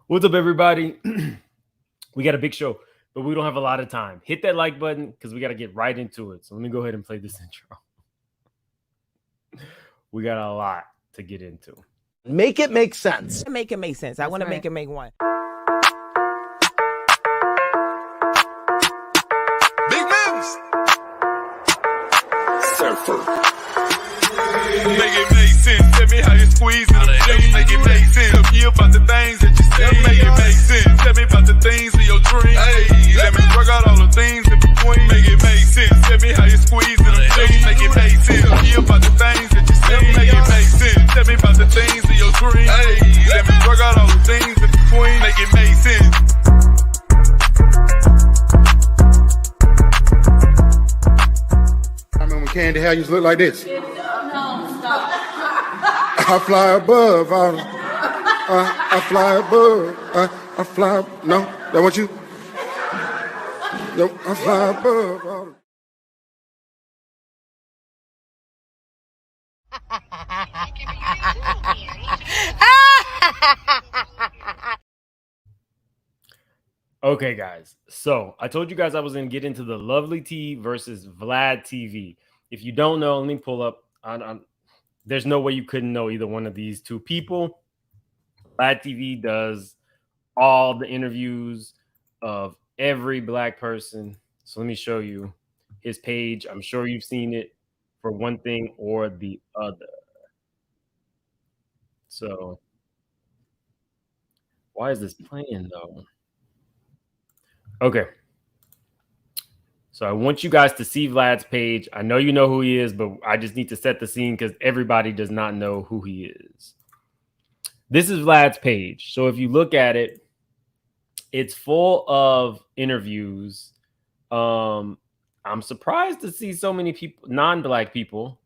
What's up, everybody? We got a big show, but we don't have a lot of time. Hit that like button because we got to get right into it. So let me go ahead and play this intro. We got a lot to get into. Make it make sense. Make it make sense. I want to make it make one. Big moves. Surfer. Make it make sense. Tell me how you squeeze it. Make it make sense. Tell me about the things that you see. Make it make sense. Tell me about the things of your dreams. Hey, let me work out all the things in between. Make it make sense. Tell me how you squeeze it. Make it make sense. Tell me about the things that you see. Make it make sense. Tell me about the things of your dreams. Hey, let me work out all the things in between. Make it make sense. I remember when Candy Hair used to look like this. I fly above. I fly above. I fly. No, that want you? No, I fly above. Okay, guys. So I told you guys I was going to get into the Lovelyti versus Vladtv. If you don't know, let me pull up. There's no way you couldn't know either one of these two people. Vladtv does all the interviews of every black person. So let me show you his page. I'm sure you've seen it for one thing or the other. So why is this playing though? Okay. So I want you guys to see Vlad's page. I know you know who he is, but I just need to set the scene because everybody does not know who he is. This is Vlad's page. So if you look at it, it's full of interviews. I'm surprised to see so many people, non-black people,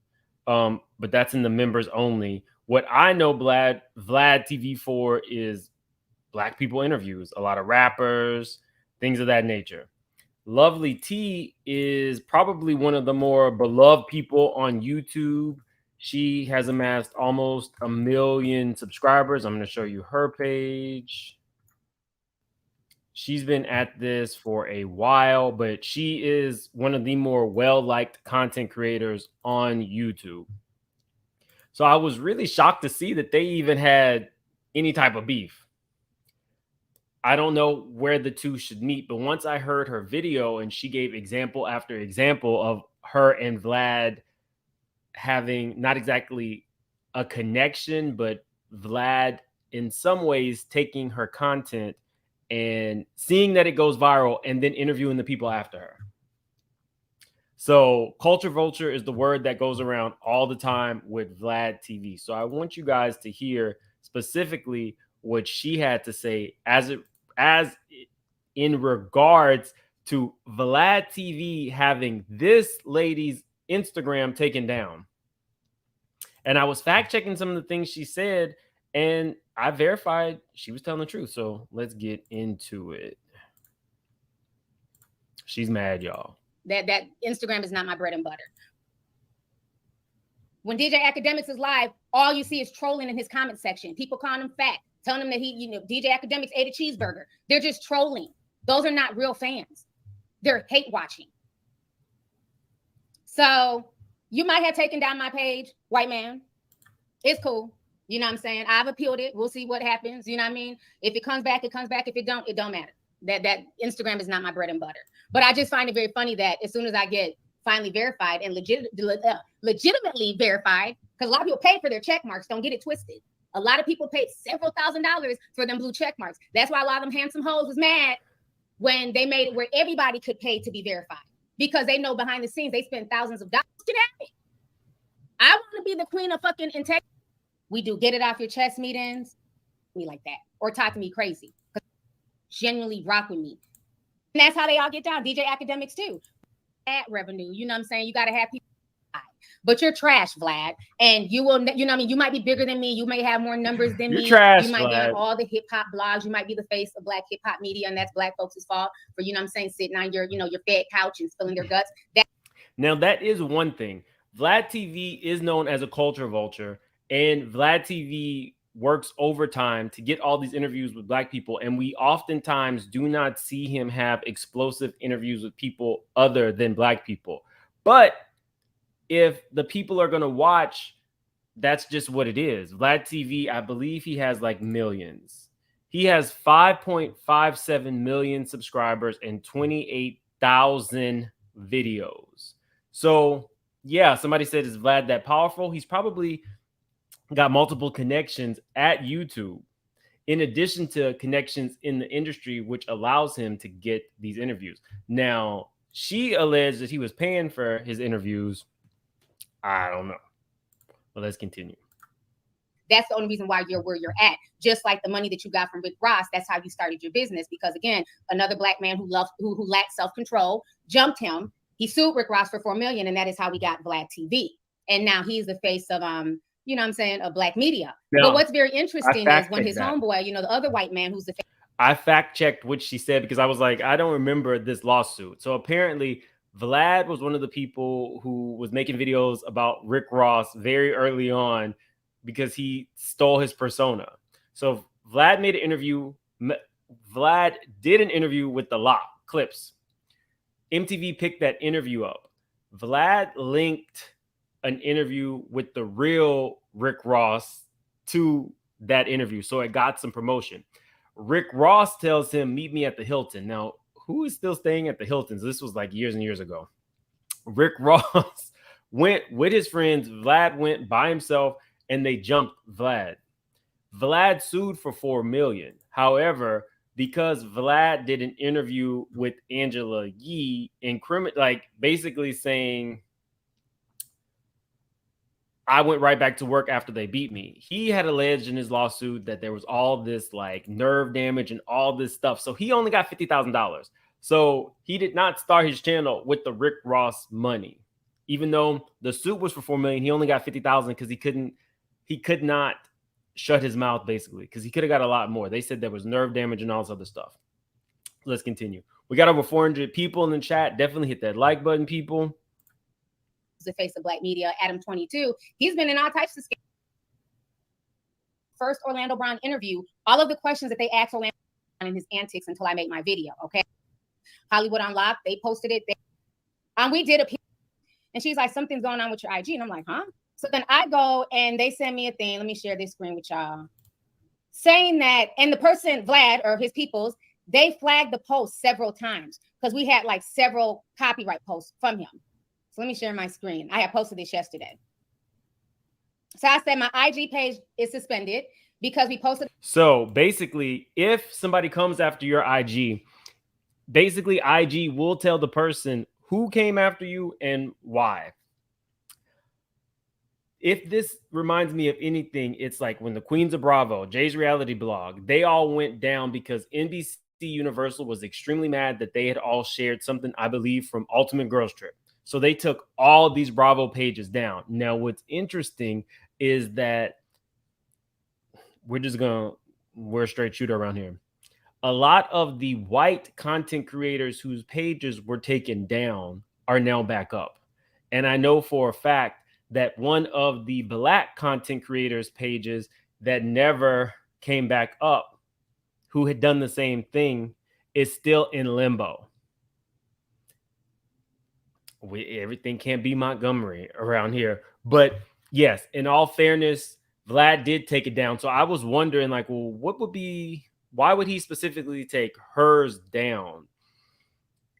but that's in the members only. What I know Vladtv for is black people interviews, a lot of rappers, things of that nature. Lovelyti is probably one of the more beloved people on YouTube. She has amassed almost 1 million subscribers. I'm going to show you her page. She's been at this for a while, but she is one of the more well-liked content creators on YouTube. So I was really shocked to see that they even had any type of beef. I don't know where the two should meet, but once I heard her video and she gave example after example of her and Vlad having not exactly a connection, but Vlad in some ways taking her content and seeing that it goes viral and then interviewing the people after her. So culture vulture is the word that goes around all the time with Vladtv. So I want you guys to hear specifically what she had to say as in regards to Vladtv having this lady's Instagram taken down. And I was fact checking some of the things she said, and I verified she was telling the truth. So let's get into it. She's mad, y'all. That Instagram is not my bread and butter. When DJ Academics is live, all you see is trolling in his comment section. People calling him fat, telling him that DJ Academics ate a cheeseburger. They're just trolling. Those are not real fans. They're hate watching. So you might have taken down my page, white man. It's cool. You know what I'm saying? I've appealed it. We'll see what happens. You know what I mean? If it comes back, it comes back. If it don't matter. That Instagram is not my bread and butter. But I just find it very funny that as soon as I get finally verified and legitimately verified, because a lot of people pay for their check marks, don't get it twisted. A lot of people paid several $1,000s for them blue check marks. That's why a lot of them handsome hoes was mad when they made it where everybody could pay to be verified, because they know behind the scenes they spend thousands of dollars today. I want to be the queen of fucking integrity. We do get it off your chest meetings, me like that, or talk to me crazy. Genuinely rock with me. And that's how they all get down. DJ Academics too. Ad revenue, you know what I'm saying? You got to have people. But you're trash, Vlad. And you will, you know what I mean? You might be bigger than me. You may have more numbers than me. Trash, you might Vlad. be on all the hip hop blogs. You might be the face of black hip hop media. And that's black folks' fault for, you know what I'm saying, sitting on your, your fed couch and spilling their guts. Now, that is one thing. Vladtv is known as a culture vulture. And Vladtv works overtime to get all these interviews with Black people, and we oftentimes do not see him have explosive interviews with people other than Black people. But if the people are going to watch, that's just what it is. Vladtv, I believe he has like millions. He has 5.57 million subscribers and 28,000 videos. So yeah, somebody said, is Vlad that powerful? He's probably got multiple connections at YouTube, in addition to connections in the industry, which allows him to get these interviews. Now, she alleged that he was paying for his interviews. I don't know. But let's continue. That's the only reason why you're where you're at. Just like the money that you got from Rick Ross, that's how you started your business. Because again, another Black man who lacked self-control jumped him. He sued Rick Ross for $4 million, and that is how we got Vladtv. And now he's the face of you know what I'm saying, of Black media. Now, but what's very interesting is when his homeboy, you know, the other white man who's the face. I fact checked what she said because I was like, I don't remember this lawsuit. So apparently Vlad was one of the people who was making videos about Rick Ross very early on because he stole his persona. So Vlad made an interview. Vlad did an interview with The Lot Clips. MTV picked that interview up. Vlad linked an interview with the real Rick Ross to that interview, so it got some promotion. Rick Ross tells him, meet me at the Hilton. Now, who is still staying at the Hiltons? This was like years and years ago. Rick Ross went with his friends. Vlad went by himself, and they jumped Vlad. Vlad sued for $4 million. However, because Vlad did an interview with Angela Yee, basically saying, I went right back to work after they beat me. He had alleged in his lawsuit that there was all this like nerve damage and all this stuff. So he only got $50,000. So he did not start his channel with the Rick Ross money. Even though the suit was for $4 million, he only got $50,000 because he could not shut his mouth, basically, because he could have got a lot more. They said there was nerve damage and all this other stuff. Let's continue. We got over 400 people in the chat. Definitely hit that like button, people. The face of Black media, Adam 22. He's been in all types of scandals. First Orlando Brown interview, all of the questions that they asked Orlando Brown in his antics until I made my video. Okay. Hollywood Unlocked, they posted it. We did a piece, and she's like, something's going on with your IG. And I'm like, huh? So then I go and they send me a thing. Let me share this screen with y'all. Saying that, and the person, Vlad, or his peoples, they flagged the post several times because we had like several copyright posts from him. So let me share my screen. I had posted this yesterday. So I said my IG page is suspended because we posted. So basically, if somebody comes after your IG, basically IG will tell the person who came after you and why. If this reminds me of anything, it's like when the Queens of Bravo, Jay's reality blog, they all went down because NBC Universal was extremely mad that they had all shared something, I believe, from Ultimate Girls Trip. So they took all these Bravo pages down. Now, what's interesting is that we're a straight shooter around here. A lot of the white content creators whose pages were taken down are now back up. And I know for a fact that one of the Black content creators' pages that never came back up, who had done the same thing, is still in limbo. Everything can't be Montgomery around here. But yes, in all fairness, Vlad did take it down. So I was wondering, like, well, why would he specifically take hers down?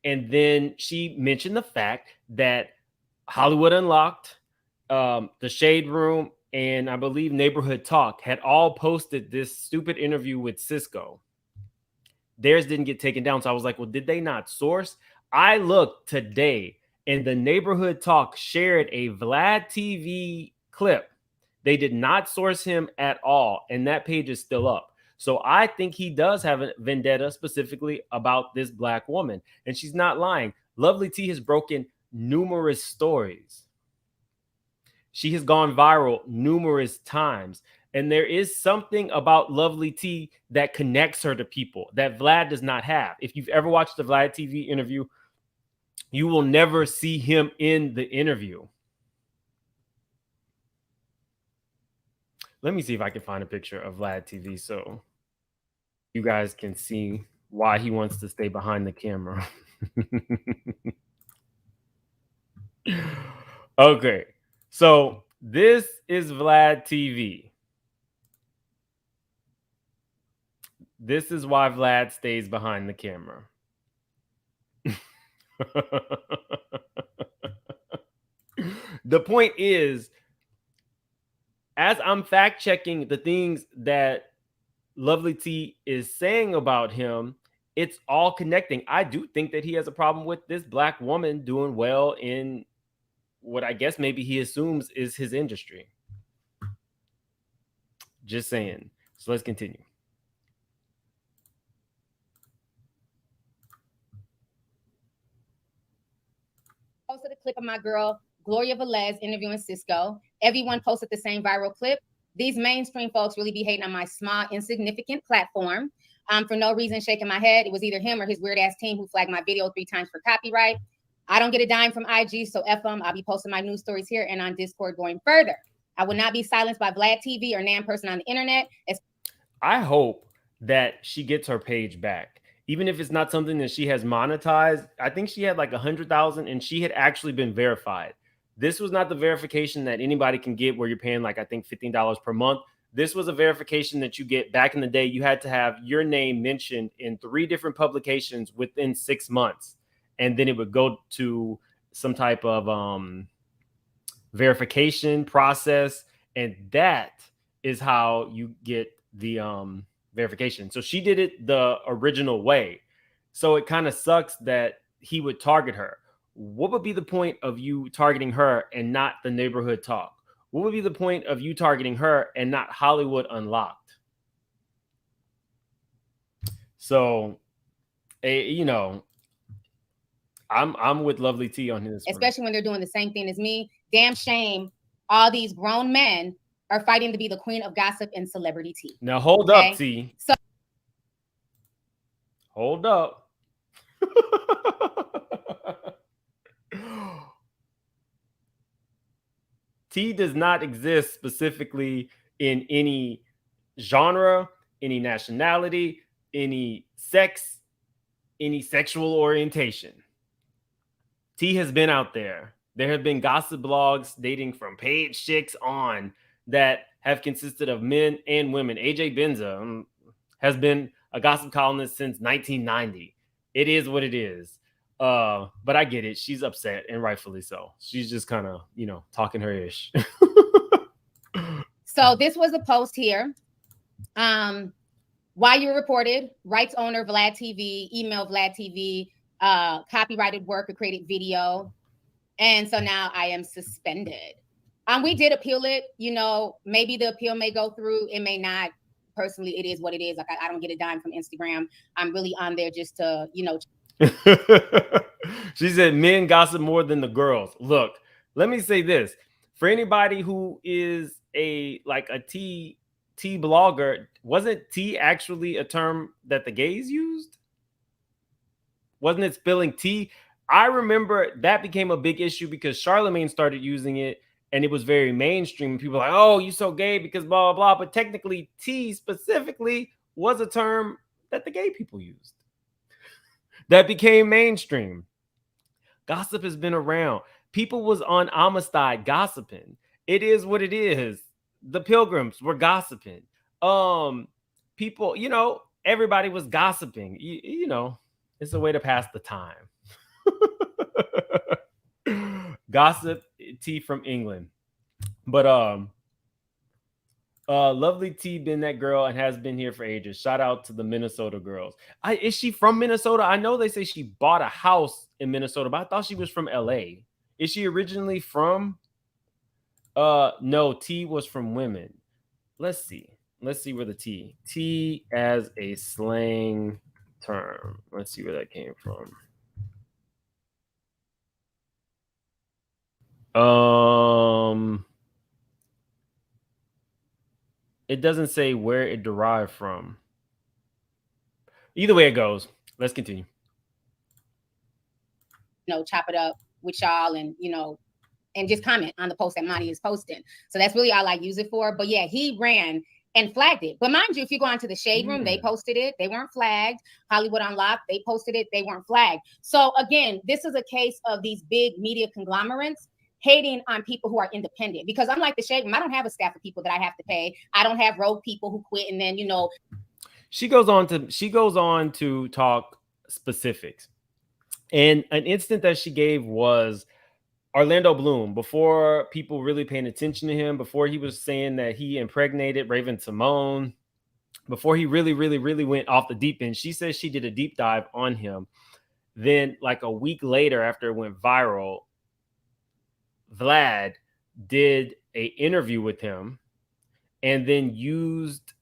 And then she mentioned the fact that Hollywood Unlocked, The Shade Room, and I believe Neighborhood Talk had all posted this stupid interview with Cisco. Theirs didn't get taken down. So I was like, well, did they not source? I looked today, and the Neighborhood Talk shared a Vladtv clip. They did not source him at all, and that page is still up. So I think he does have a vendetta specifically about this Black woman, and she's not lying. Lovelyti has broken numerous stories. She has gone viral numerous times, and there is something about Lovelyti that connects her to people that Vlad does not have. If you've ever watched the Vladtv interview, you will never see him in the interview. Let me see if I can find a picture of Vladtv so you guys can see why he wants to stay behind the camera. Okay, so this is Vladtv. This is why Vlad stays behind the camera. The point is, as I'm fact checking the things that Lovelyti is saying about him, it's all connecting. I do think that he has a problem with this black woman doing well in what I guess maybe he assumes is his industry. Just saying. So let's continue. Posted a clip of my girl Gloria Velez interviewing Cisco. Everyone posted the same viral clip. These mainstream folks really be hating on my small, insignificant platform. For no reason, shaking my head. It was either him or his weird ass team who flagged my video 3 times for copyright. I don't get a dime from IG, so F them. I'll be posting my news stories here and on Discord going further. I will not be silenced by Vladtv or Nan person on the internet. I hope that she gets her page back. Even if it's not something that she has monetized. I think she had like 100,000 and she had actually been verified. This was not the verification that anybody can get where you're paying like, I think $15 per month. This was a verification that you get back in the day. You had to have your name mentioned in 3 different publications within 6 months. And then it would go to some type of verification process. And that is how you get the verification. So she did it the original way. So it kind of sucks that he would target her. What would be the point of you targeting her and not the neighborhood talk? What would be the point of you targeting her and not Hollywood Unlocked? So, you know, I'm with Lovelyti on this, especially when they're doing the same thing as me. Damn shame. All these grown men are fighting to be the queen of gossip and celebrity tea. Now hold up, T. So hold up. T does not exist specifically in any genre, any nationality, any sex, any sexual orientation. T has been out there. There have been gossip blogs dating from Page Chicks on that have consisted of men and women. AJ Benza has been a gossip columnist since 1990. It is what it is. But I get it. She's upset, and rightfully so. She's just kind of, you know, talking her ish. So this was a post here. Why you reported, rights owner Vladtv, email Vladtv, copyrighted work or created video. And so now I am suspended. We did appeal it. You know, maybe the appeal may go through. It may not. Personally, it is what it is. Like, I don't get a dime from Instagram. I'm really on there just to, you know. She said men gossip more than the girls. Look, let me say this. For anybody who is a tea blogger, wasn't tea actually a term that the gays used? Wasn't it spilling tea? I remember that became a big issue because Charlemagne started using it and it was very mainstream. People were like, oh, you so gay because blah, blah, blah. But technically, tea specifically was a term that the gay people used. That became mainstream. Gossip has been around. People was on Amistad gossiping. It is what it is. The Pilgrims were gossiping. People, you know, everybody was gossiping. You know, it's a way to pass the time. Gossip tea from England. But Lovelyti been that girl and has been here for ages. Shout out to the Minnesota girls. Is she from Minnesota? I know they say she bought a house in Minnesota, but I thought she was from LA. Is she originally from? No, T was from women. Let's see. Let's see where the T as a slang term. Let's see where that came from. It doesn't say where it derived from. Either way it goes, let's continue. You know, chop it up with y'all and, you know, and just comment on the post that Monty is posting. So that's really all I use it for. But yeah, he ran and flagged it. But mind you, if you go onto the Shade Room, they posted it. They weren't flagged. Hollywood Unlocked, they posted it. They weren't flagged. So again, this is a case of these big media conglomerates hating on people who are independent, because unlike the Shade Room, I don't have a staff of people that I have to pay. I don't have rogue people who quit and then, you know. She goes on to talk specifics. And an instant that she gave was Orlando Bloom, before people really paying attention to him, before he was saying that he impregnated Raven Simone, before he really went off the deep end. She says she did a deep dive on him. Then like a week later, after it went viral, Vlad did an interview with him and then used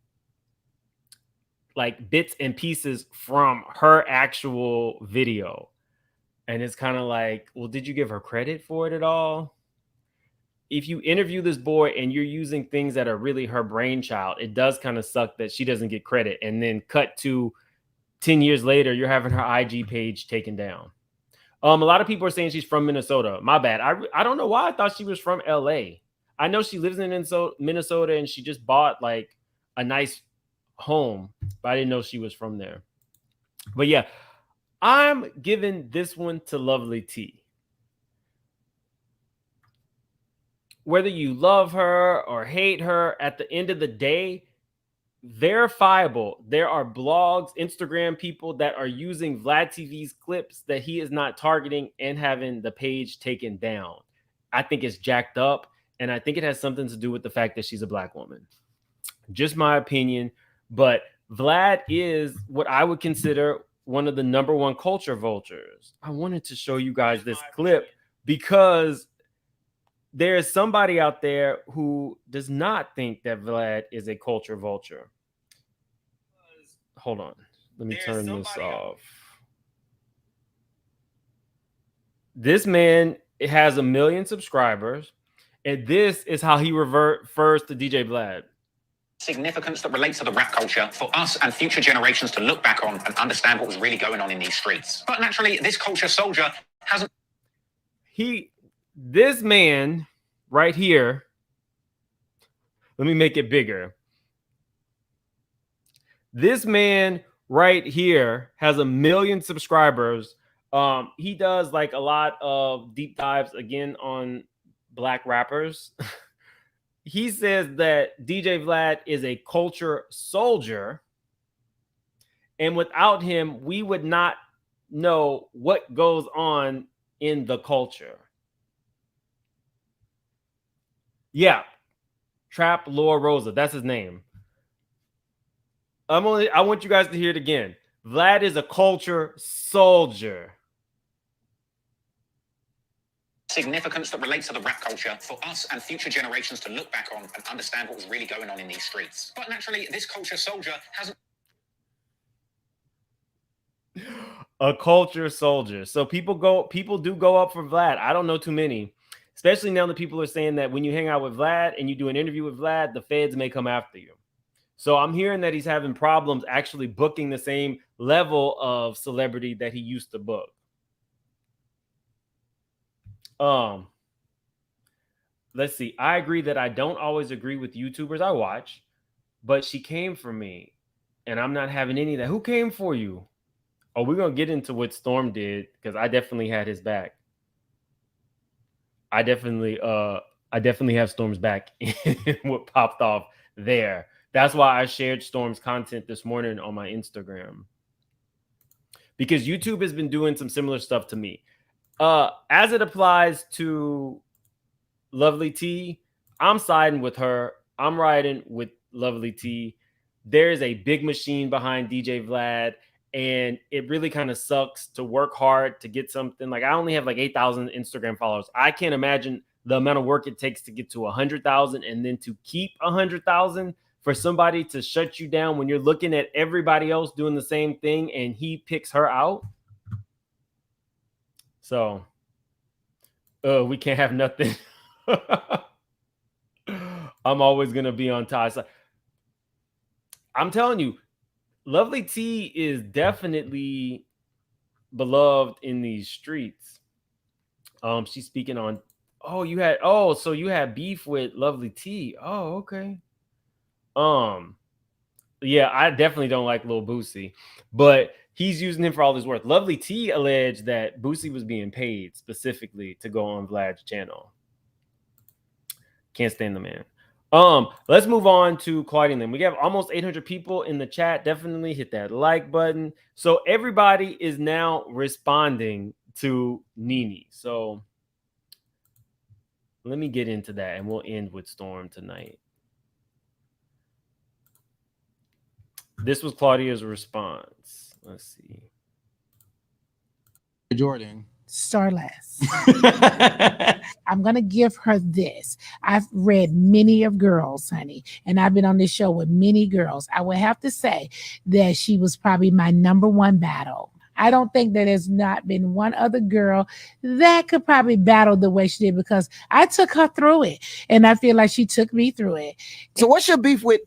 like bits and pieces from her actual video. And it's kind of like, well, did you give her credit for it at all? If you interview this boy and you're using things that are really her brainchild, it does kind of suck that she doesn't get credit. And then cut to 10 years later, you're having her IG page taken down. A lot of people are saying she's from Minnesota. My bad. I don't know why I thought she was from LA. I know she lives in Minnesota and she just bought like a nice home, but I didn't know she was from there. But yeah, I'm giving this one to Lovelyti. Whether you love her or hate her, at the end of the day, verifiable. There are blogs, Instagram people that are using Vladtv's clips that he is not targeting and having the page taken down. I think it's jacked up, and I think it has something to do with the fact that she's a black woman. Just my opinion, but Vlad is what I would consider one of the #1 culture vultures. I wanted to show you guys this clip because there's somebody out there who does not think that Vlad is a culture vulture. Hold on. Let me turn this off. This man has 1 million subscribers, and this is how he refers to DJ Vlad. Significance that relates to the rap culture for us and future generations to look back on and understand what was really going on in these streets. But naturally, this culture soldier hasn't... This man right here, let me make it bigger. This man right here has 1 million subscribers. He does like a lot of deep dives again on black rappers. He says that DJ Vlad is a culture soldier, and without him, we would not know what goes on in the culture. Yeah, Trap Lore Rosa, that's his name. I want you guys to hear it again. Vlad is a culture soldier. Significance that relates to the rap culture for us and future generations to look back on and understand what was really going on in these streets. But naturally, this culture soldier hasn't... A culture soldier. So people do go up for Vlad. I don't know too many, especially now that people are saying that when you hang out with Vlad and you do an interview with Vlad, the feds may come after you. So I'm hearing that he's having problems actually booking the same level of celebrity that he used to book. Let's see. I agree that I don't always agree with YouTubers I watch, but she came for me and I'm not having any of that. Who came for you? Oh, we're going to get into what Storm did because I definitely had his back. I definitely have Storm's back in what popped off there. That's why I shared Storm's content this morning on my Instagram, because YouTube has been doing some similar stuff to me. As it applies to Lovelyti, I'm siding with her. I'm riding with Lovelyti. There is a big machine behind DJ Vlad, and it really kind of sucks to work hard to get something. Like I only have like 8,000 Instagram followers. I can't imagine the amount of work it takes to get to 100,000 and then to keep 100,000 for somebody to shut you down when you're looking at everybody else doing the same thing and he picks her out. So, we can't have nothing. I'm always going to be on Ty's side. I'm telling you, Lovelyti is definitely beloved in these streets. She's speaking on, Oh, so you had beef with Lovelyti. Oh, okay. Yeah, I definitely don't like Lil Boosie, but he's using him for all his worth. Lovelyti alleged that Boosie was being paid specifically to go on Vlad's channel. Can't stand the man. Let's move on to Claudia and them. We have almost 800 people in the chat. Definitely hit that like button. So everybody is now responding to Nene. So let me get into that and we'll end with Storm tonight. This was Claudia's response. Let's see. Jordan. Starless. I'm going to give her this. I've read many of girls, honey, and I've been on this show with many girls. I would have to say that she was probably my number one battle. I don't think that there's not been one other girl that could probably battle the way she did because I took her through it, and I feel like she took me through it. So what's your beef with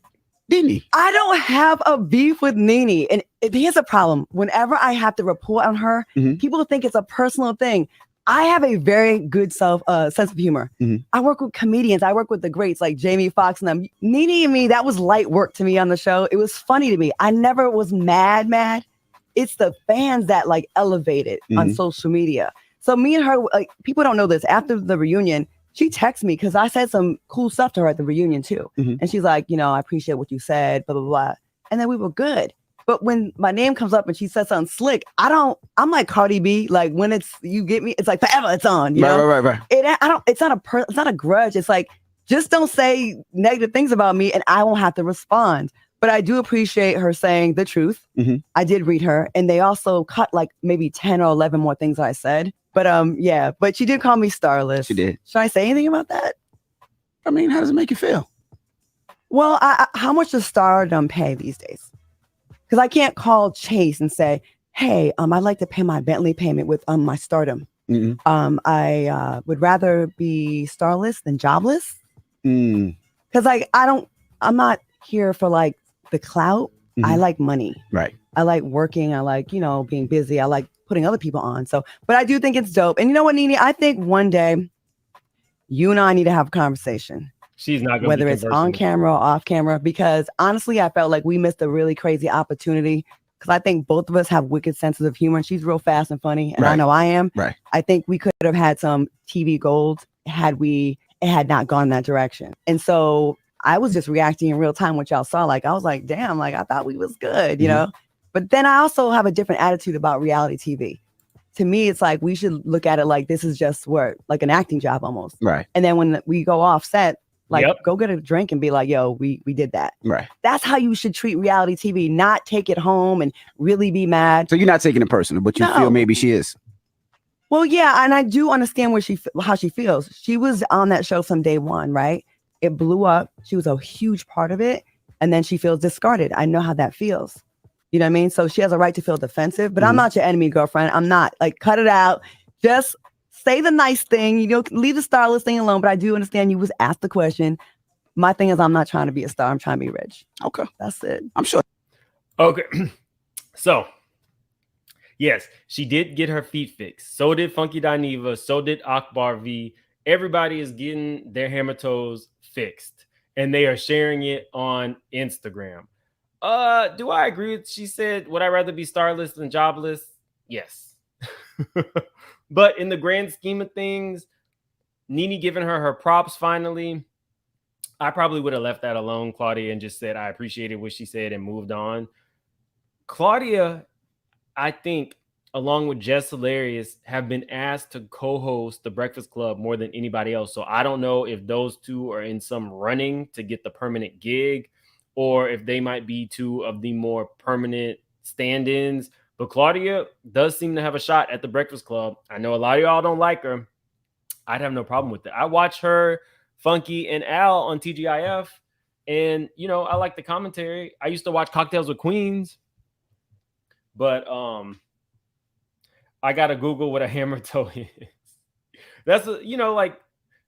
Nene? I don't have a beef with Nene. And here's a problem. Whenever I have to report on her, people think it's a personal thing. I have a very good sense of humor. I work with comedians. I work with the greats like Jamie Foxx and them. Nene and me, that was light work to me on the show. It was funny to me. I never was mad. It's the fans that like elevate it on social media. So me and her, like, people don't know this. After the reunion, she texted me because I said some cool stuff to her at the reunion too. And she's like, you know, I appreciate what you said, blah, blah, blah. And then we were good. But when my name comes up and she says something slick, I'm like Cardi B. Like when you get me, it's like forever it's on. You know? Right. It's not a grudge. It's like, just don't say negative things about me and I won't have to respond. But I do appreciate her saying the truth. I did read her. And they also cut like maybe 10 or 11 more things I said. But yeah, but she did call me Starless. She did. Should I say anything about that? I mean, how does it make you feel? Well, how much does Stardom pay these days? Because I can't call Chase and say, hey, I'd like to pay my Bentley payment with my Stardom. I would rather be starless than jobless. Because I'm not here for like the clout. I like money. Right. I like working. I like, being busy. I like putting other people on. So, but I do think it's dope. And you know what, Nene? I think one day you and I need to have a conversation. She's not going to whether it's on camera or off camera, because honestly, I felt like we missed a really crazy opportunity because I think both of us have wicked senses of humor. And she's real fast and funny. And I know I am. Right. I think we could have had some TV gold had it had not gone that direction. And so I was just reacting in real time, what y'all saw. Like, I was like, damn, like I thought we was good, you know? But then I also have a different attitude about reality TV. To me, it's like we should look at it like this is just work, like an acting job almost. Right. And then when we go off set, like go get a drink and be like, yo, we did that. Right. That's how you should treat reality TV, not take it home and really be mad. So you're not taking it personal, but you feel maybe she is. Well, yeah, and I do understand how she feels. She was on that show from day one, right? It blew up. She was a huge part of it. And then she feels discarded. I know how that feels. You know what I mean? So she has a right to feel defensive, but I'm not your enemy, girlfriend. I'm not. Like, cut it out. Just say the nice thing. Leave the starless thing alone. But I do understand you was asked the question. My thing is I'm not trying to be a star. I'm trying to be rich. Okay. That's it. I'm sure. Okay. So, yes, she did get her feet fixed. So did Funky Dineva. So did Akbar V. Everybody is getting their hammer toes fixed. And they are sharing it on Instagram. Do I agree with she said, would I rather be starless than jobless? Yes. But in the grand scheme of things, Nene giving her props finally, I probably would have left that alone, Claudia, and just said I appreciated what she said and moved on. Claudia, I think, along with Jess Hilarious, have been asked to co-host The Breakfast Club more than anybody else. So I don't know if those two are in some running to get the permanent gig, or if they might be two of the more permanent stand-ins. But Claudia does seem to have a shot at The Breakfast Club. I know a lot of y'all don't like her. I'd have no problem with it. I watch her, Funky, and Al on TGIF, and, I like the commentary. I used to watch Cocktails with Queens, but I got to Google what a hammer toe is. That's, like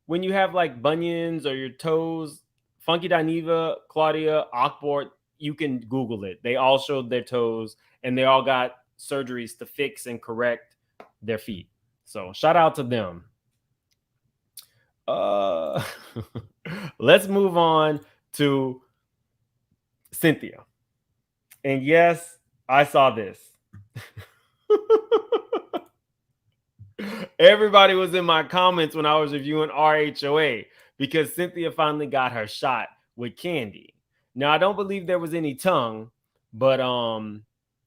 when you have like bunions or your toes, Funky Dineva, Claudia, Akbar, you can Google it. They all showed their toes and they all got surgeries to fix and correct their feet. So shout out to them. Let's move on to Cynthia. And yes, I saw this. Everybody was in my comments when I was reviewing RHOA because Cynthia finally got her shot with Candy. Now, I don't believe there was any tongue, but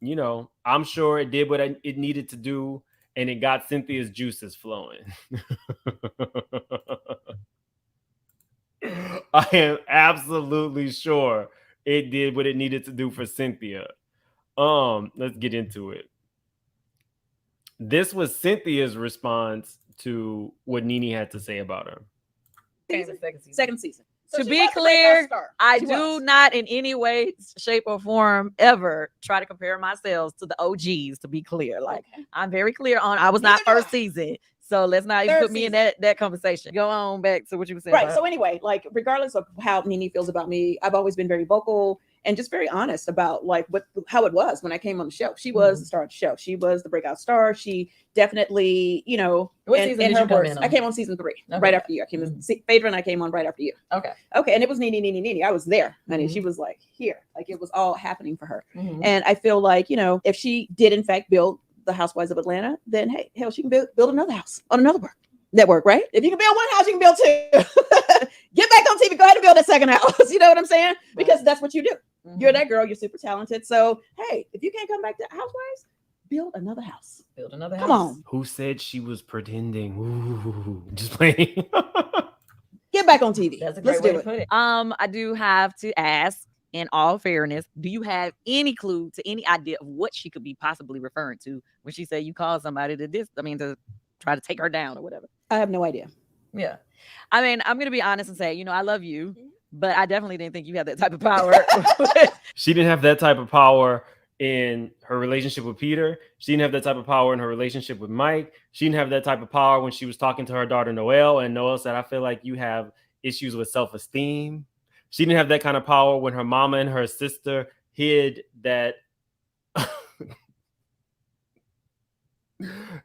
you know, I'm sure it did what it needed to do, and it got Cynthia's juices flowing. I am absolutely sure it did what it needed to do for Cynthia. Let's get into it. This was Cynthia's response to what Nene had to say about her. Second season. So to be clear, I do not in any way, shape, or form ever try to compare myself to the OGs, to be clear. Like, I'm very clear on I was not first season. So let's not even put me in that conversation. Go on back to what you were saying. Right. So anyway, like regardless of how Nene feels about me, I've always been very vocal and just very honest about like how it was when I came on the show. She was the star of the show. She was the breakout star. She definitely, you know, what season did you come in on? I came on season 3, right after you. I came on Phaedra and I came on right after you. Okay. And it was Nene. I was there. I mean, she was like here, like it was all happening for her. And I feel like, you know, if she did in fact build the Housewives of Atlanta, then hey, hell, she can build another house on another network, right? If you can build one house, you can build 2. Get back on TV, go ahead and build that second house. You know what I'm saying? Because that's what you do. You're that girl, you're super talented. So hey, if you can't come back to Housewives, build another house. Build another house. Come on. Who said she was pretending? Ooh, just playing. Get back on TV. That's a great way to put it. I do have to ask, in all fairness, do you have any clue to any idea of what she could be possibly referring to when she said you called somebody to try to take her down or whatever? I have no idea. Yeah. I mean, I'm going to be honest and say, you know, I love you, but I definitely didn't think you had that type of power. She didn't have that type of power in her relationship with Peter. She didn't have that type of power in her relationship with Mike. She didn't have that type of power when she was talking to her daughter, Noelle, and Noelle said, I feel like you have issues with self-esteem. She didn't have that kind of power when her mama and her sister hid that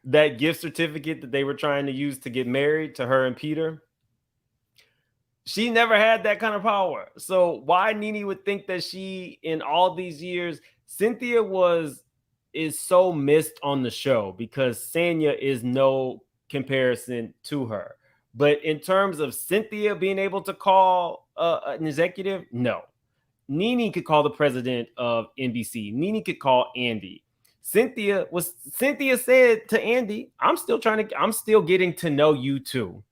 that gift certificate that they were trying to use to get married to her and Peter. She never had that kind of power. So why Nene would think that she, in all these years, Cynthia is so missed on the show because Sanya is no comparison to her. But in terms of Cynthia being able to call an executive, no. Nene could call the president of NBC. Nene could call Andy. Cynthia said to Andy, I'm still getting to know you too.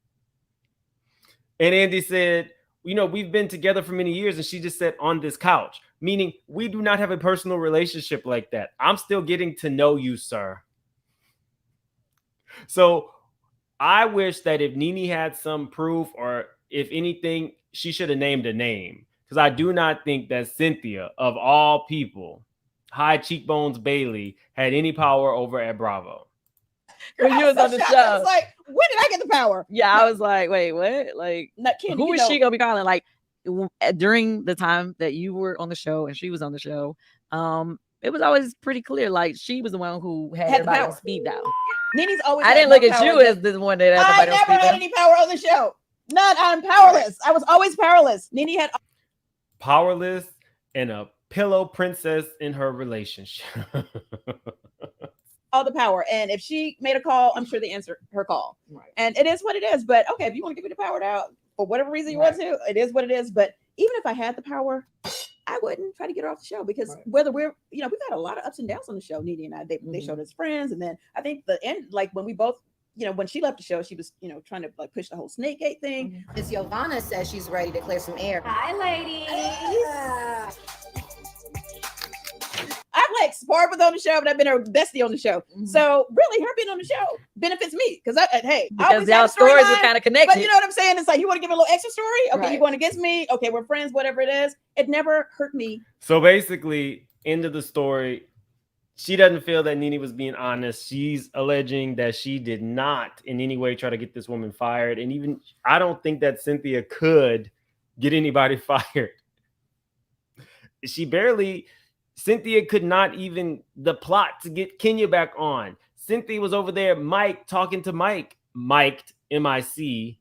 And Andy said, you know, we've been together for many years. And she just said on this couch, meaning we do not have a personal relationship like that. I'm still getting to know you, sir. So I wish that if Nene had some proof or if anything, she should have named a name. Because I do not think that Cynthia, of all people, High Cheekbones Bailey, had any power over at Bravo. When you was on the show. I was like, when did I get the power? Yeah, I was like, wait, what? Like, who is she gonna be calling? Like, during the time that you were on the show and she was on the show, it was always pretty clear. Like, she was the one who had everybody on speed dial. Nene's always. I didn't look at you as the one that had everybody on speed dial. I never had any power on the show. None. I'm powerless. I was always powerless. Nene had powerless and a pillow princess in her relationship. All the power. And if she made a call, I'm sure they answered her call. Right. And it is what it is. But okay, if you want to give me the power now, for whatever reason you want to, it is what it is. But even if I had the power, I wouldn't try to get her off the show because whether we're, you know, we've had a lot of ups and downs on the show, Nene and I. They showed us friends. And then I think the end, like when we both, you know, when she left the show, she was, you know, trying to like push the whole Snake Gate thing. Miss Giovanna says she's ready to clear some air. Hi, ladies. I've like sparred with on the show, but I've been her bestie on the show. So really, her being on the show benefits me because y'all stories are kind of connected. But you know what I'm saying? It's like you want to give a little extra story. Okay, you're going against me. Okay, we're friends. Whatever it is, it never hurt me. So basically, end of the story. She doesn't feel that Nene was being honest. She's alleging that she did not in any way try to get this woman fired. And even I don't think that Cynthia could get anybody fired. Cynthia could not even the plot to get Kenya back on. Cynthia was over there, Mike talking to Mike, mic'd, M-I-C,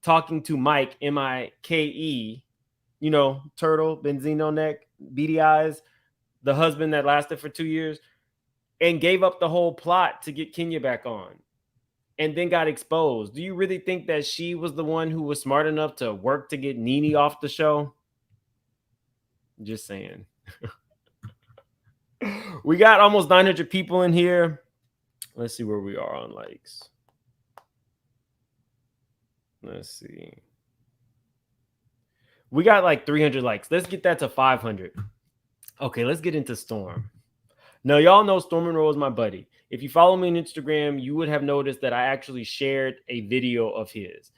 talking to Mike, M-I-K-E, you know, turtle, Benzino neck, beady eyes, the husband that lasted for 2 years, and gave up the whole plot to get Kenya back on and then got exposed. Do you really think that she was the one who was smart enough to work to get Nene off the show? Just saying. We got almost 900 people in here. Let's see where we are on likes. Let's see. We got like 300 likes. Let's get that to 500. Okay, let's get into Storm. Now, y'all know Storm Monroe is my buddy. If you follow me on Instagram, you would have noticed that I actually shared a video of his.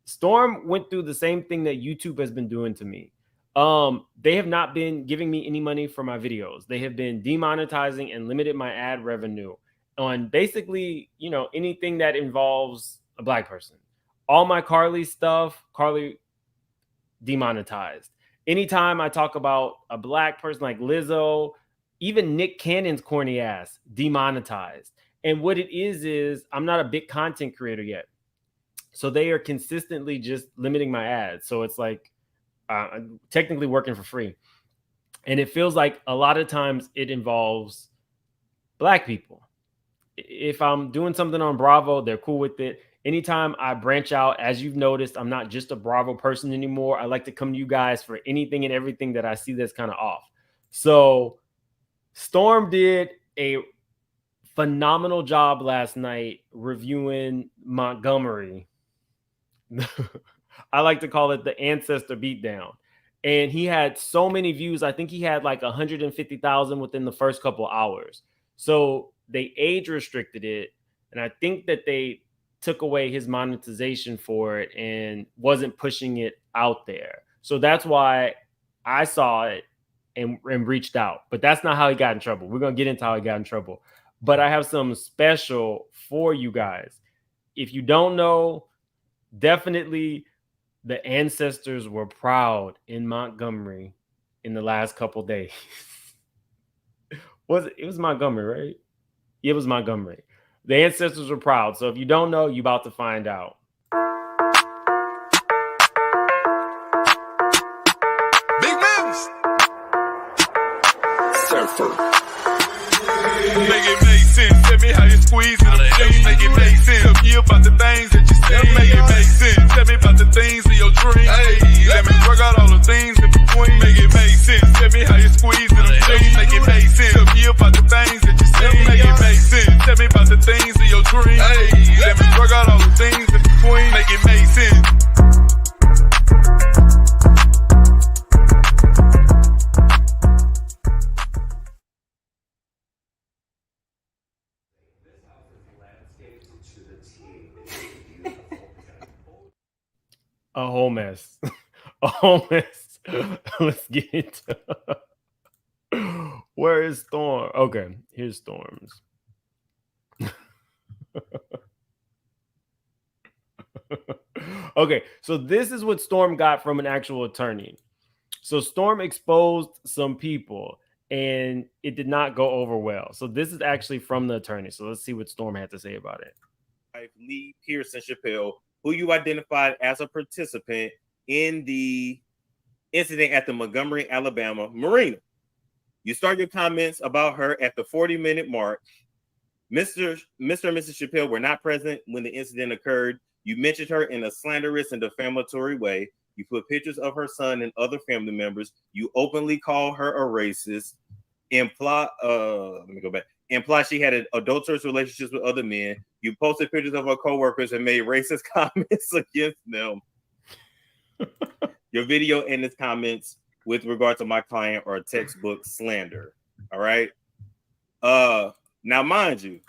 Storm went through the same thing that YouTube has been doing to me. They have not been giving me any money for my videos. They have been demonetizing and limited my ad revenue on basically, you know, anything that involves a Black person. All my Carly stuff, Carly demonetized. Anytime I talk about a Black person like Lizzo, even Nick Cannon's corny ass, demonetized. And what it is I'm not a big content creator yet. So they are consistently just limiting my ads. So it's like I'm technically working for free. And it feels like a lot of times it involves Black people. If I'm doing something on Bravo, they're cool with it. Anytime I branch out, as you've noticed, I'm not just a Bravo person anymore. I like to come to you guys for anything and everything that I see that's kind of off. So Storm did a phenomenal job last night reviewing Montgomery. I like to call it the ancestor beatdown. And he had so many views. I think he had like 150,000 within the first couple hours. So they age restricted it. And I think that they took away his monetization for it and wasn't pushing it out there. So that's why I saw it and reached out. But that's not how he got in trouble. We're going to get into how he got in trouble. But I have something special for you guys. If you don't know, definitely the ancestors were proud in Montgomery in the last couple days. It was Montgomery, right? It was Montgomery. The ancestors were proud. So if you don't know, you're about to find out. Big moves. Surfer. Make it make sense. Tell me how you squeeze it. Make it make sense. Tell me about the things that you say. Make it make sense. Tell me about the things of your dreams. Hey, let me work out all the things in between. Make it make sense. Tell me how you squeeze it. Make it make sense. Tell me about the things that you say. Make it make sense. Tell me about the things of your dreams. Hey, let me work out all the things in between. Make it make sense. A whole mess. A whole mess. Let's get into where is Storm? Okay, here's Storm's. Okay, so this is what Storm got from an actual attorney. So Storm exposed some people and it did not go over well. So this is actually from the attorney. So let's see what Storm had to say about it. Lee Pearson Chappelle, who you identified as a participant in the incident at the Montgomery, Alabama marina. You start your comments about her at the 40-minute mark. Mr. and Mrs. Chappelle were not present when the incident occurred. You mentioned her in a slanderous and defamatory way. You put pictures of her son and other family members. You openly call her a racist. Imply she had adulterous relationships with other men. You posted pictures of her coworkers and made racist comments against them. Your video and its comments with regard to my client are textbook slander. All right. Now, mind you,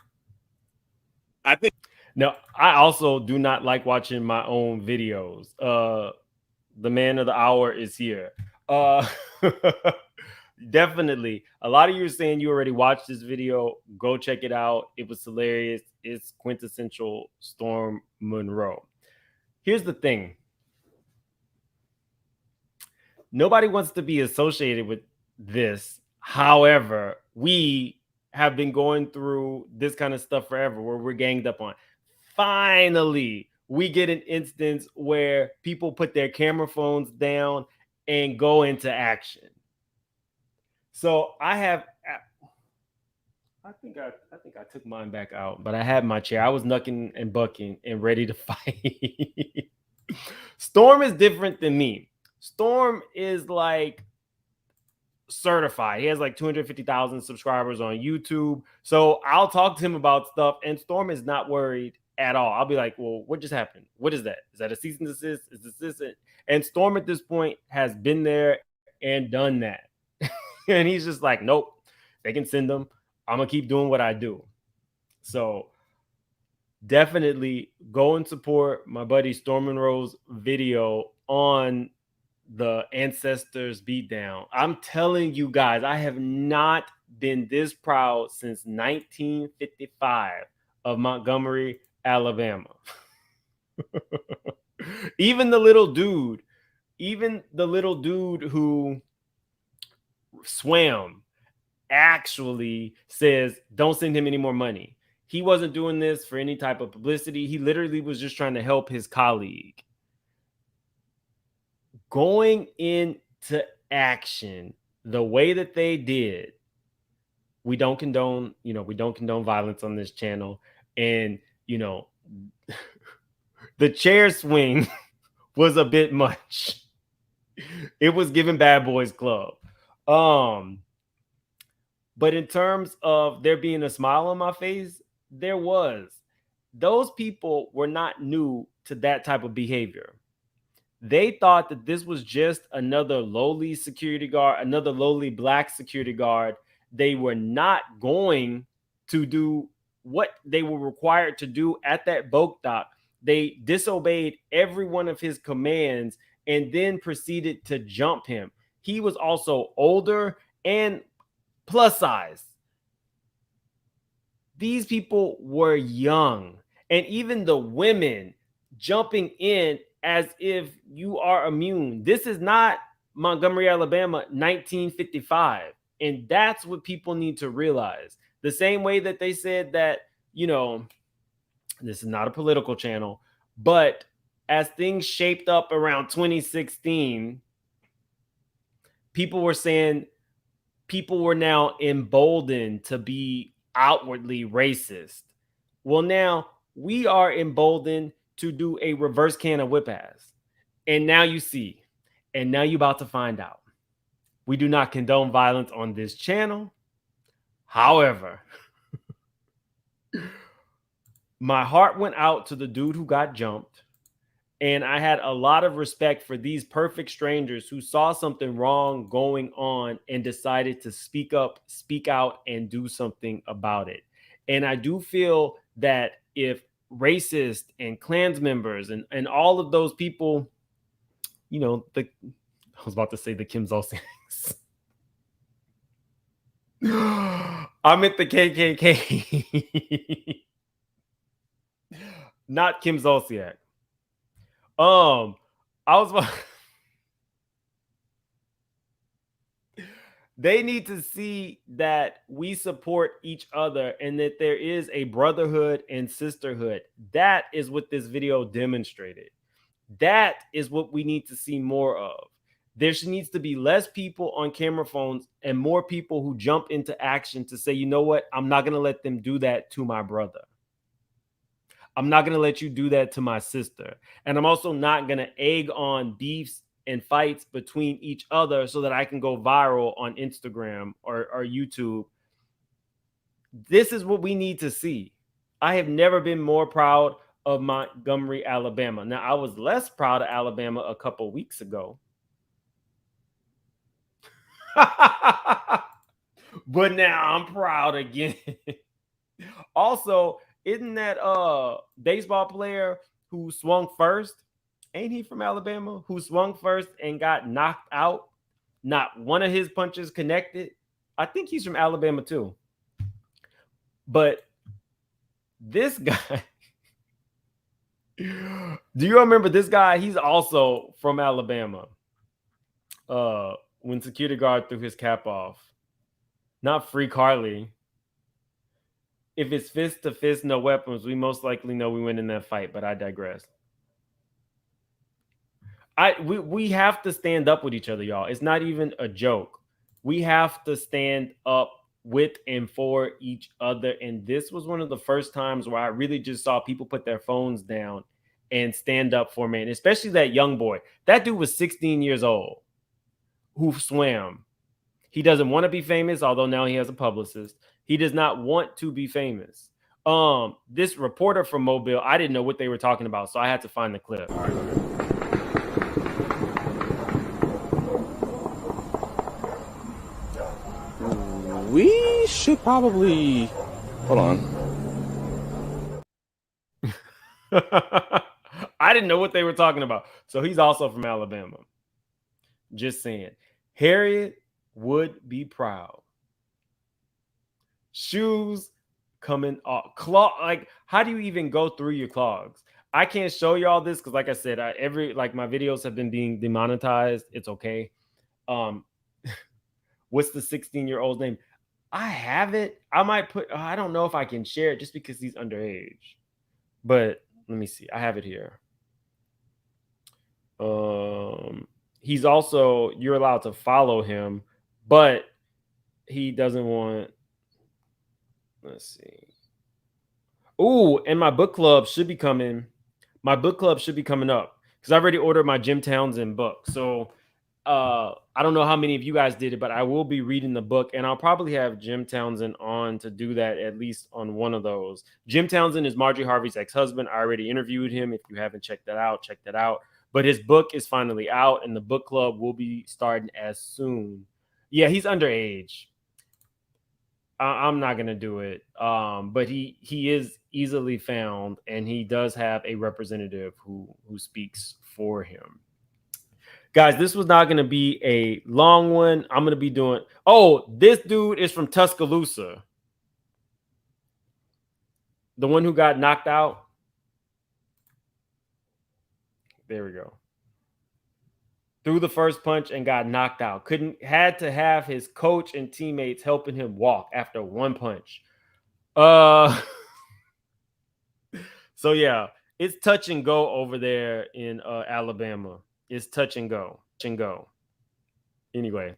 I think. Now, I also do not like watching my own videos. The man of the hour is here. Definitely. A lot of you are saying you already watched this video. Go check it out. It was hilarious. It's quintessential Storm Monroe. Here's the thing. Nobody wants to be associated with this. However, we have been going through this kind of stuff forever where we're ganged up on. Finally, we get an instance where people put their camera phones down and go into action. So I think I took mine back out, but I had my chair. I was knucking and bucking and ready to fight. Storm is different than me. Storm is like certified. He has like 250,000 subscribers on YouTube. So I'll talk to him about stuff, and Storm is not worried at all. I'll be like, well, what just happened? What is that? Is that a cease and desist? Is this it? And Storm at this point has been there and done that. And he's just like, nope, they can send them. I'm going to keep doing what I do. So definitely go and support my buddy Storm Monroe's video on the Ancestors Beatdown. I'm telling you guys, I have not been this proud since 1955 of Montgomery, Alabama. Even the little dude who swam actually says, don't send him any more money. He wasn't doing this for any type of publicity. He literally was just trying to help his colleague. Going into action the way that they did, we don't condone violence on this channel. And, the chair swing was a bit much. It was giving Bad Boys Club. But in terms of there being a smile on my face, there was. Those people were not new to that type of behavior. They thought that this was just another lowly security guard, another lowly black security guard. They were not going to do what they were required to do at that boat dock. They disobeyed every one of his commands and then proceeded to jump him. He was also older and plus size. These people were young, and even the women jumping in as if you are immune. This is not Montgomery, Alabama, 1955. And that's what people need to realize. The same way that they said that, this is not a political channel, but as things shaped up around 2016, people were saying people were now emboldened to be outwardly racist. Well, now we are emboldened to do a reverse can of whip ass. And now you see, and now you're about to find out. We do not condone violence on this channel. However, my heart went out to the dude who got jumped. And I had a lot of respect for these perfect strangers who saw something wrong going on and decided to speak up, speak out, and do something about it. And I do feel that if racist and Klans members and all of those people, I was about to say the Kim Zolciaks. I meant the KKK. Not Kim Zolciak. They need to see that we support each other and that there is a brotherhood and sisterhood. That is what this video demonstrated. That is what we need to see more of. There needs to be less people on camera phones and more people who jump into action to say, you know what? I'm not going to let them do that to my brother. I'm not going to let you do that to my sister. And I'm also not going to egg on beefs and fights between each other so that I can go viral on Instagram or YouTube. This is what we need to see. I have never been more proud of Montgomery, Alabama. Now, I was less proud of Alabama a couple weeks ago. But now I'm proud again. Also, isn't that baseball player who swung first? Ain't he from Alabama? Who swung first and got knocked out? Not one of his punches connected. I think he's from Alabama too. But this guy, do you remember this guy? He's also from Alabama. When security guard threw his cap off. Not Free Carly. If it's fist to fist, no weapons, we most likely know we win in that fight, but I digress. We have to stand up with each other, y'all. It's not even a joke. We have to stand up with and for each other. And this was one of the first times where I really just saw people put their phones down and stand up for man, especially that young boy. That dude was 16 years old who swam. He doesn't want to be famous, although now he has a publicist. He does not want to be famous. This reporter from Mobile, I didn't know what they were talking about, so I had to find the clip. We should probably hold on. I didn't know what they were talking about. So he's also from Alabama. Just saying. Harriet would be proud. Shoes coming off. Like, how do you even go through your clogs? I can't show y'all this because, like I said, my videos have been being demonetized. It's okay. What's the 16-year-old's name? I have it. I might put. I don't know if I can share it just because he's underage. But let me see. I have it here. He's also, you're allowed to follow him, but he doesn't want. Let's see. Ooh, and my book club should be coming. My book club should be coming up because I already ordered my Jim Townsend book. So I don't know how many of you guys did it, but I will be reading the book, and I'll probably have Jim Townsend on to do that at least on one of those. Jim Townsend is Marjorie Harvey's ex-husband. I already interviewed him. If you haven't checked that out, check that out. But his book is finally out, and the book club will be starting as soon. Yeah, he's underage. I'm not gonna do it. But he is easily found, and he does have a representative who speaks for him. Guys, this was not going to be a long one. I'm going to be doing... Oh, this dude is from Tuscaloosa. The one who got knocked out. There we go. Threw the first punch and got knocked out. Had to have his coach and teammates helping him walk after one punch. So, yeah, it's touch and go over there in Alabama. It's touch and go. Anyway,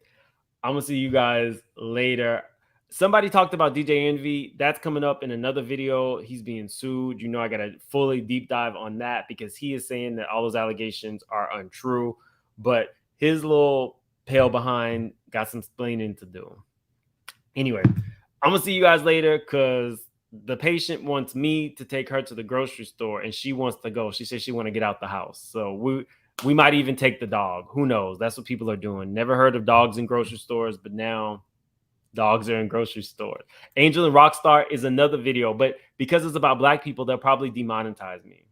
I'm going to see you guys later. Somebody talked about DJ Envy. That's coming up in another video. He's being sued. You know, I got to fully deep dive on that because he is saying that all those allegations are untrue. But his little pale behind got some explaining to do. Anyway, I'm going to see you guys later because the patient wants me to take her to the grocery store and she wants to go. She says she want to get out the house. So we might even take the dog. Who knows? That's what people are doing. Never heard of dogs in grocery stores, but now dogs are in grocery stores. Angel and Rockstar is another video, but because it's about Black people, they'll probably demonetize me.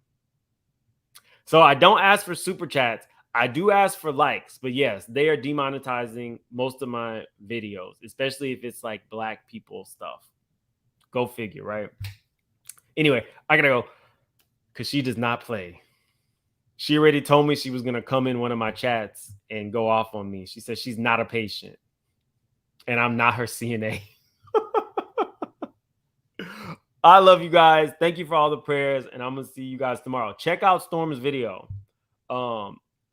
So I don't ask for super chats. I do ask for likes, but yes, they are demonetizing most of my videos, especially if it's like Black people stuff. Go figure, right? Anyway, I gotta go because she does not play. She already told me she was going to come in one of my chats and go off on me. She said she's not a patient and I'm not her CNA. I love you guys. Thank you for all the prayers, and I'm going to see you guys tomorrow. Check out Storm's video.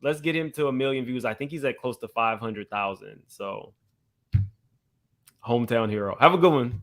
Let's get him to 1 million views. I think he's at close to 500,000. So, hometown hero. Have a good one.